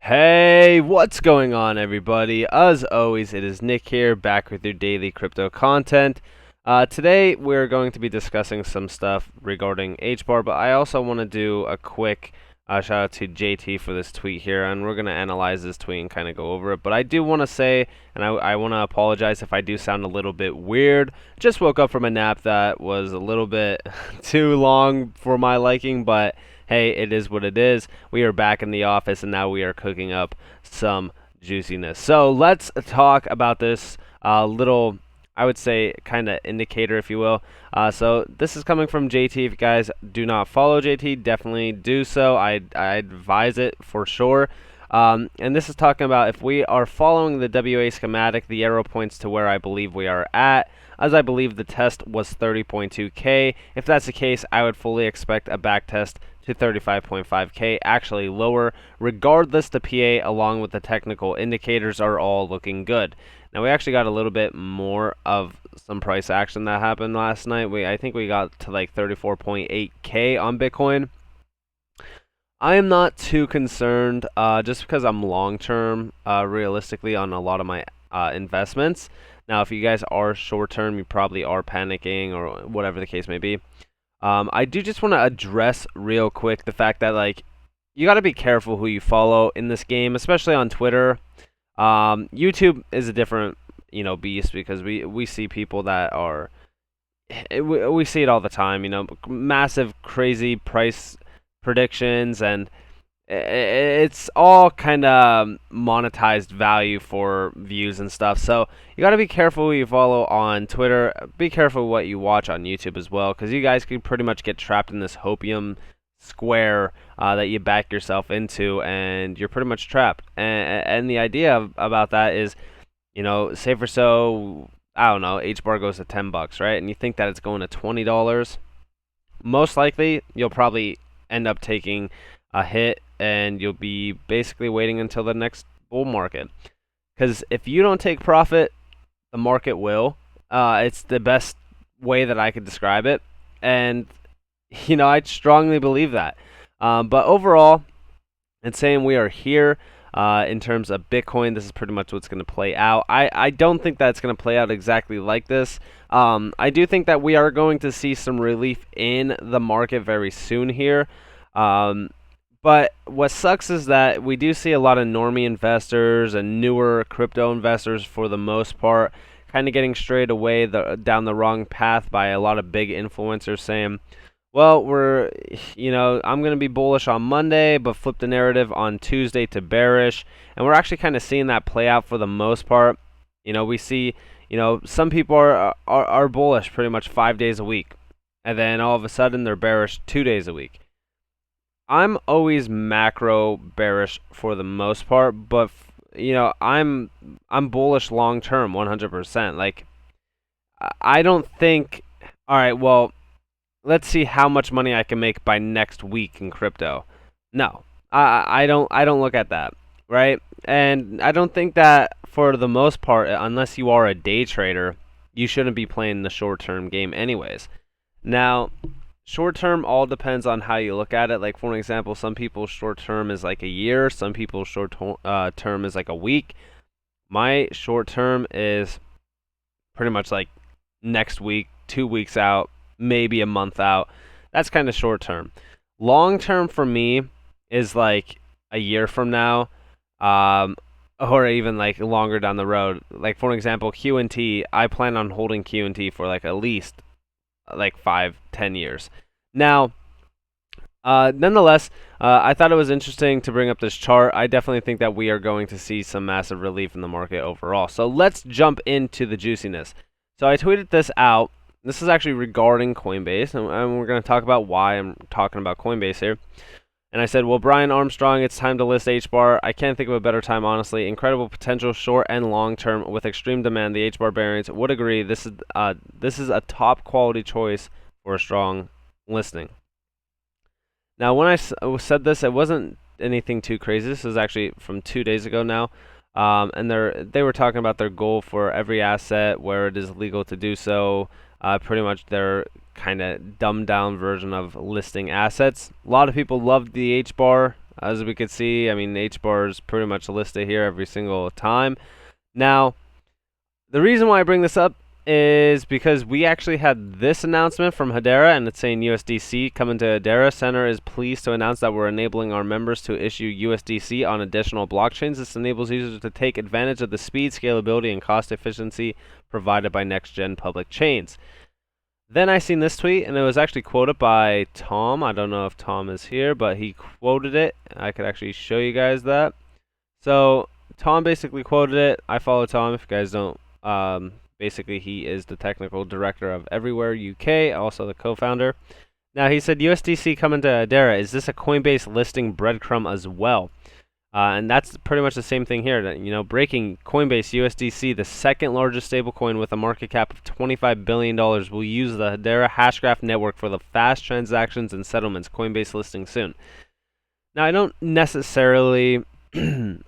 Hey, what's going on, everybody? As always, it is Nick here, back with your daily crypto content. Today, we're going to be discussing some stuff regarding HBAR, but I also want to do a quick shout out to JT for this tweet here, and we're going to analyze this tweet and kind of go over it. But I do want to say, and I want to apologize if I do sound a little bit weird. Just woke up from a nap that was a little bit too long for my liking, but hey, it is what it is. We are back in the office, and now we are cooking up some juiciness. So let's talk about this little, I would say, kind of indicator, if you will. So this is coming from JT. If you guys do not follow JT, definitely do so. I advise it for sure. And this is talking about if we are following the WA schematic, the arrow points to where I believe we are at, as I believe the test was 30.2K. If that's the case, I would fully expect a back test to 35.5K, actually lower. Regardless, the PA along with the technical indicators are all looking good. Now we actually got a little bit more of some price action that happened last night. I think we got to like 34.8K on Bitcoin. I am not too concerned, just because I'm long-term, realistically, on a lot of my investments. Now, if you guys are short-term, you probably are panicking or whatever the case may be. I do just want to address real quick the fact that, like, you got to be careful who you follow in this game, especially on Twitter. YouTube is a different, beast, because we see people that are, we see it all the time, massive, crazy price predictions, and it's all kind of monetized value for views and stuff. So you got to be careful who you follow on Twitter. Be careful what you watch on YouTube as well, because you guys can pretty much get trapped in this hopium square that you back yourself into, and you're pretty much trapped. And the idea about that is, say for so, I don't know, HBAR goes to $10, right? And you think that it's going to $20. Most likely, you'll probably end up taking a hit, and you'll be basically waiting until the next bull market. Because if you don't take profit, the market will. It's the best way that I could describe it. And, I strongly believe that. But overall, it's saying we are here in terms of Bitcoin. This is pretty much what's going to play out. I don't think that's going to play out exactly like this. I do think that we are going to see some relief in the market very soon here. But what sucks is that we do see a lot of normie investors and newer crypto investors, for the most part, kind of getting strayed away down the wrong path by a lot of big influencers saying, well, I'm going to be bullish on Monday, but flip the narrative on Tuesday to bearish. And we're actually kind of seeing that play out for the most part. We see, some people are bullish pretty much 5 days a week. And then all of a sudden they're bearish 2 days a week. I'm always macro bearish for the most part, but I'm bullish long term 100%. Like, I don't think, all right, well, let's see how much money I can make by next week in crypto. No. I don't look at that, right? And I don't think that, for the most part, unless you are a day trader, you shouldn't be playing the short-term game anyways. Now, short-term all depends on how you look at it. Like, for an example, some people's short-term is like a year. Some people's short-term is like a week. My short-term is pretty much like next week, 2 weeks out, maybe a month out. That's kind of short-term. Long-term for me is like a year from now, or even like longer down the road. Like, for an example, QNT, I plan on holding QNT for like at least like 5-10 years. Now, nonetheless, I thought it was interesting to bring up this chart. I definitely think that we are going to see some massive relief in the market overall. So let's jump into the juiciness. So I tweeted this out. This is actually regarding Coinbase, and we're going to talk about why I'm talking about Coinbase here. And I said, well, Brian Armstrong, it's time to list HBAR. I can't think of a better time, honestly. Incredible potential, short and long term, with extreme demand. The HBAR variants would agree. This is a top quality choice for a strong listing. Now, when I said this, it wasn't anything too crazy. This is actually from 2 days ago now. And they were talking about their goal for every asset where it is legal to do so. Pretty much their kind of dumbed down version of listing assets. A lot of people loved the HBAR As we could see, I mean, HBAR is pretty much listed here every single time. Now, the reason why I bring this up is because we actually had this announcement from Hedera, and it's saying USDC coming to Hedera. Center is pleased to announce that we're enabling our members to issue USDC on additional blockchains. This enables users to take advantage of the speed, scalability, and cost efficiency provided by next-gen public chains. Then I seen this tweet, and it was actually quoted by Tom. I don't know if Tom is here, but he quoted it. I could actually show you guys that. So Tom basically quoted it. I follow Tom. If you guys don't, basically he is the technical director of Everywhere UK, also the co-founder. Now he said USDC coming to Hedera. Is this a Coinbase listing breadcrumb as well? And that's pretty much the same thing here. That, you know, breaking Coinbase USDC, the second largest stablecoin with a market cap of $25 billion, will use the Hedera Hashgraph network for the fast transactions and settlements. Coinbase listing soon. Now, I don't necessarily,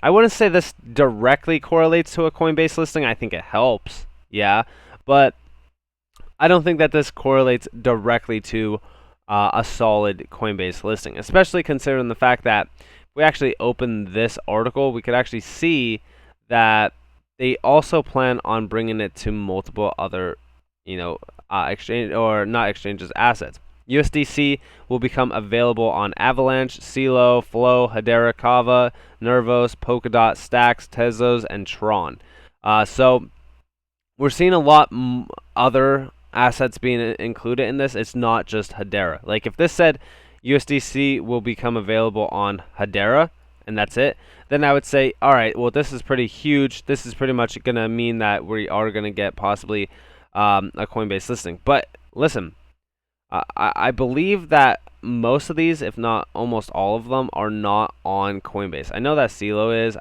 I wouldn't say this directly correlates to a Coinbase listing. I think it helps, yeah, but I don't think that this correlates directly to a solid Coinbase listing, especially considering the fact that we actually open this article, we could actually see that they also plan on bringing it to multiple other, you know, exchange or not exchanges assets. USDC will become available on Avalanche, Celo, Flow, Hedera, Kava, Nervos, Polkadot, Stacks, Tezos, and Tron. So we're seeing a lot other assets being included in this. It's not just Hedera. Like if this said USDC will become available on Hedera, and that's it, then I would say, all right, well, this is pretty huge. This is pretty much going to mean that we are going to get possibly a Coinbase listing. But listen, I believe that most of these, if not almost all of them, are not on Coinbase. I know that Celo is.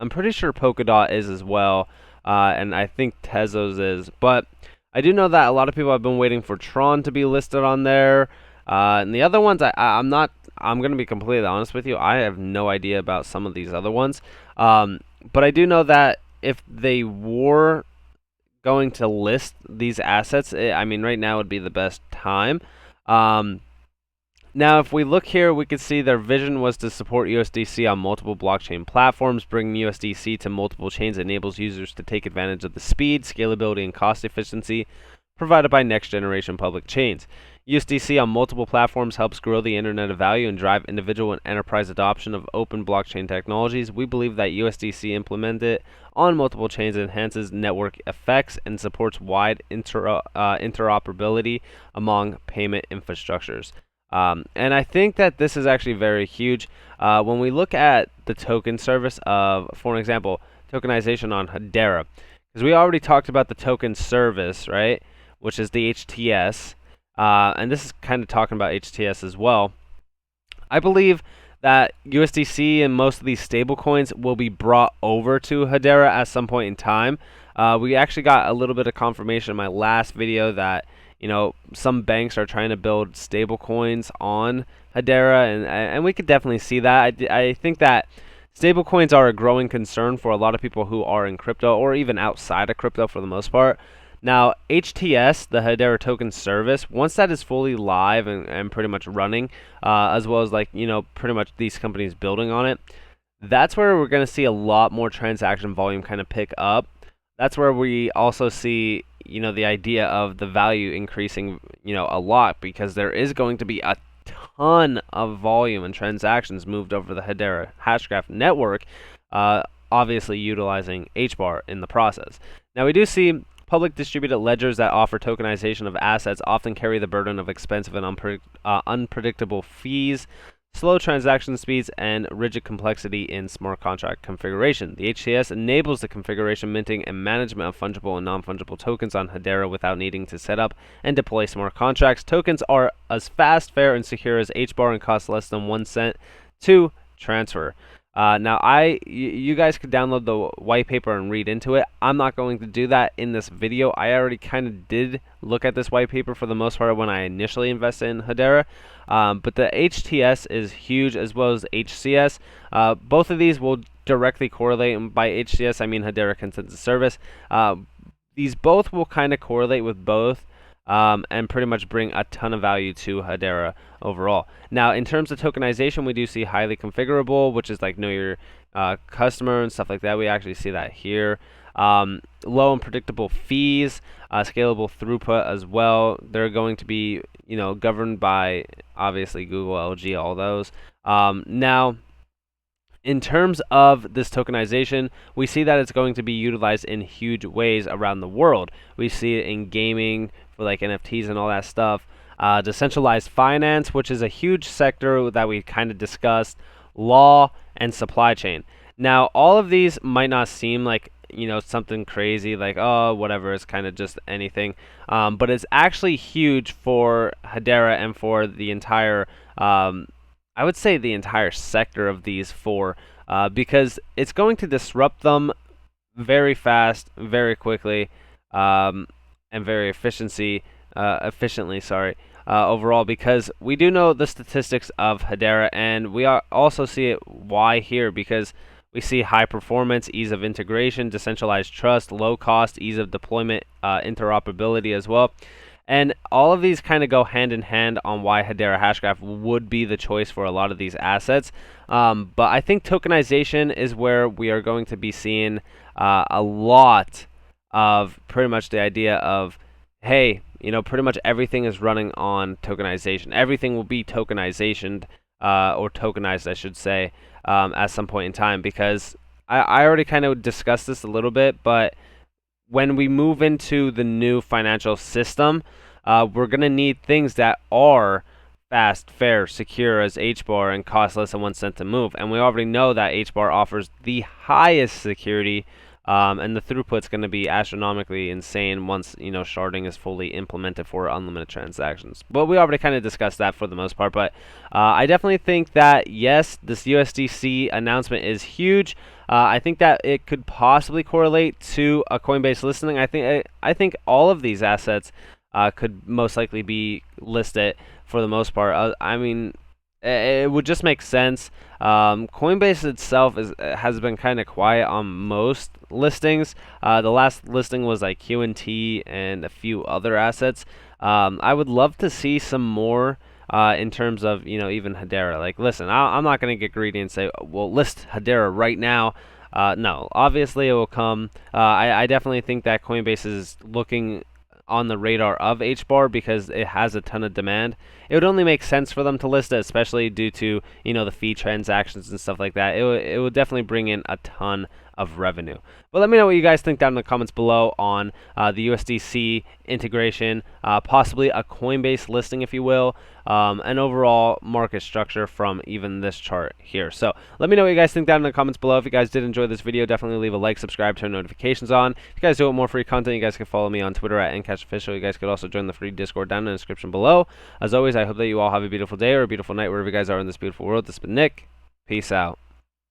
I'm pretty sure Polkadot is as well, and I think Tezos is. But I do know that a lot of people have been waiting for Tron to be listed on there. And the other ones, I'm going to be completely honest with you. I have no idea about some of these other ones. But I do know that if they were going to list these assets, I mean, right now would be the best time. Now, if we look here, we can see their vision was to support USDC on multiple blockchain platforms. Bringing USDC to multiple chains enables users to take advantage of the speed, scalability, and cost efficiency provided by next-generation public chains. USDC on multiple platforms helps grow the Internet of Value and drive individual and enterprise adoption of open blockchain technologies. We believe that USDC implemented on multiple chains enhances network effects and supports wide interoperability among payment infrastructures. And I think that this is actually very huge. When we look at the token service of, for example, tokenization on Hedera, because we already talked about the token service, right, which is the HTS. And this is kind of talking about HTS as well. I believe that USDC and most of these stablecoins will be brought over to Hedera at some point in time. We actually got a little bit of confirmation in my last video that, you know, some banks are trying to build stablecoins on Hedera, and we could definitely see that. I think that stablecoins are a growing concern for a lot of people who are in crypto or even outside of crypto for the most part. Now, HTS, the Hedera token service, once that is fully live and pretty much running, as well as, like, you know, pretty much these companies building on it, that's where we're going to see a lot more transaction volume kind of pick up. That's where we also see, you know, the idea of the value increasing, you know, a lot, because there is going to be a ton of volume and transactions moved over the Hedera Hashgraph network, obviously utilizing HBAR in the process. Now, we do see public distributed ledgers that offer tokenization of assets often carry the burden of expensive and unpredictable fees, slow transaction speeds, and rigid complexity in smart contract configuration. The HTS enables the configuration, minting, and management of fungible and non-fungible tokens on Hedera without needing to set up and deploy smart contracts. Tokens are as fast, fair, and secure as HBAR and cost less than 1 cent to transfer. Now, you guys could download the white paper and read into it. I'm not going to do that in this video. I already kind of did look at this white paper for the most part when I initially invested in Hedera. But the HTS is huge, as well as HCS. Both of these will directly correlate, and by HCS I mean Hedera Consensus Service. These both will kind of correlate with both and pretty much bring a ton of value to Hedera overall. Now, in terms of tokenization, we do see highly configurable, which is like know your customer and stuff like that. We actually see that here. Low and predictable fees, scalable throughput as well. They're going to be, governed by obviously Google, LG, all those. Now, in terms of this tokenization, we see that it's going to be utilized in huge ways around the world. We see it in gaming for like NFTs and all that stuff. Decentralized finance, which is a huge sector that we kind of discussed, law, and supply chain. Now, all of these might not seem like something crazy, like, oh, whatever, it's kind of just anything, but it's actually huge for Hedera and for the entire I would say the entire sector of these four, because it's going to disrupt them very fast, very quickly, and very efficiently. Sorry, overall, because we do know the statistics of Hedera, and we also see it why here, because we see high performance, ease of integration, decentralized trust, low cost, ease of deployment, interoperability as well. And all of these kind of go hand in hand on why Hedera Hashgraph would be the choice for a lot of these assets. But I think tokenization is where we are going to be seeing a lot of pretty much the idea of, hey, pretty much everything is running on tokenization. Everything will be tokenization, or tokenized, I should say, at some point in time, because I already kind of discussed this a little bit, but when we move into the new financial system, we're going to need things that are fast, fair, secure as HBAR and cost less than 1 cent to move. And we already know that HBAR offers the highest security, and the throughput's going to be astronomically insane once sharding is fully implemented for unlimited transactions. But we already kind of discussed that for the most part. But I definitely think that yes, this USDC announcement is huge. I think that it could possibly correlate to a Coinbase listing. I think all of these assets could most likely be listed for the most part. I mean, it would just make sense. Coinbase itself has been kind of quiet on most listings. The last listing was like QNT and a few other assets. I would love to see some more in terms of even Hedera. Like, listen, I'm not going to get greedy and say, well, list Hedera right now. No, obviously it will come. I definitely think that Coinbase is looking on the radar of HBAR because it has a ton of demand. It would only make sense for them to list it, especially due to the fee transactions and stuff like that. It would definitely bring in a ton of revenue. But let me know what you guys think down in the comments below on the USDC integration, possibly a Coinbase listing, if you will, and overall market structure from even this chart here. So let me know what you guys think down in the comments below. If you guys did enjoy this video, definitely leave a like, subscribe, turn notifications on. If you guys do want more free content, you guys can follow me on Twitter at NCashOfficial. You guys could also join the free Discord down in the description below. As always, I hope that you all have a beautiful day or a beautiful night wherever you guys are in this beautiful world. This has been Nick. Peace out.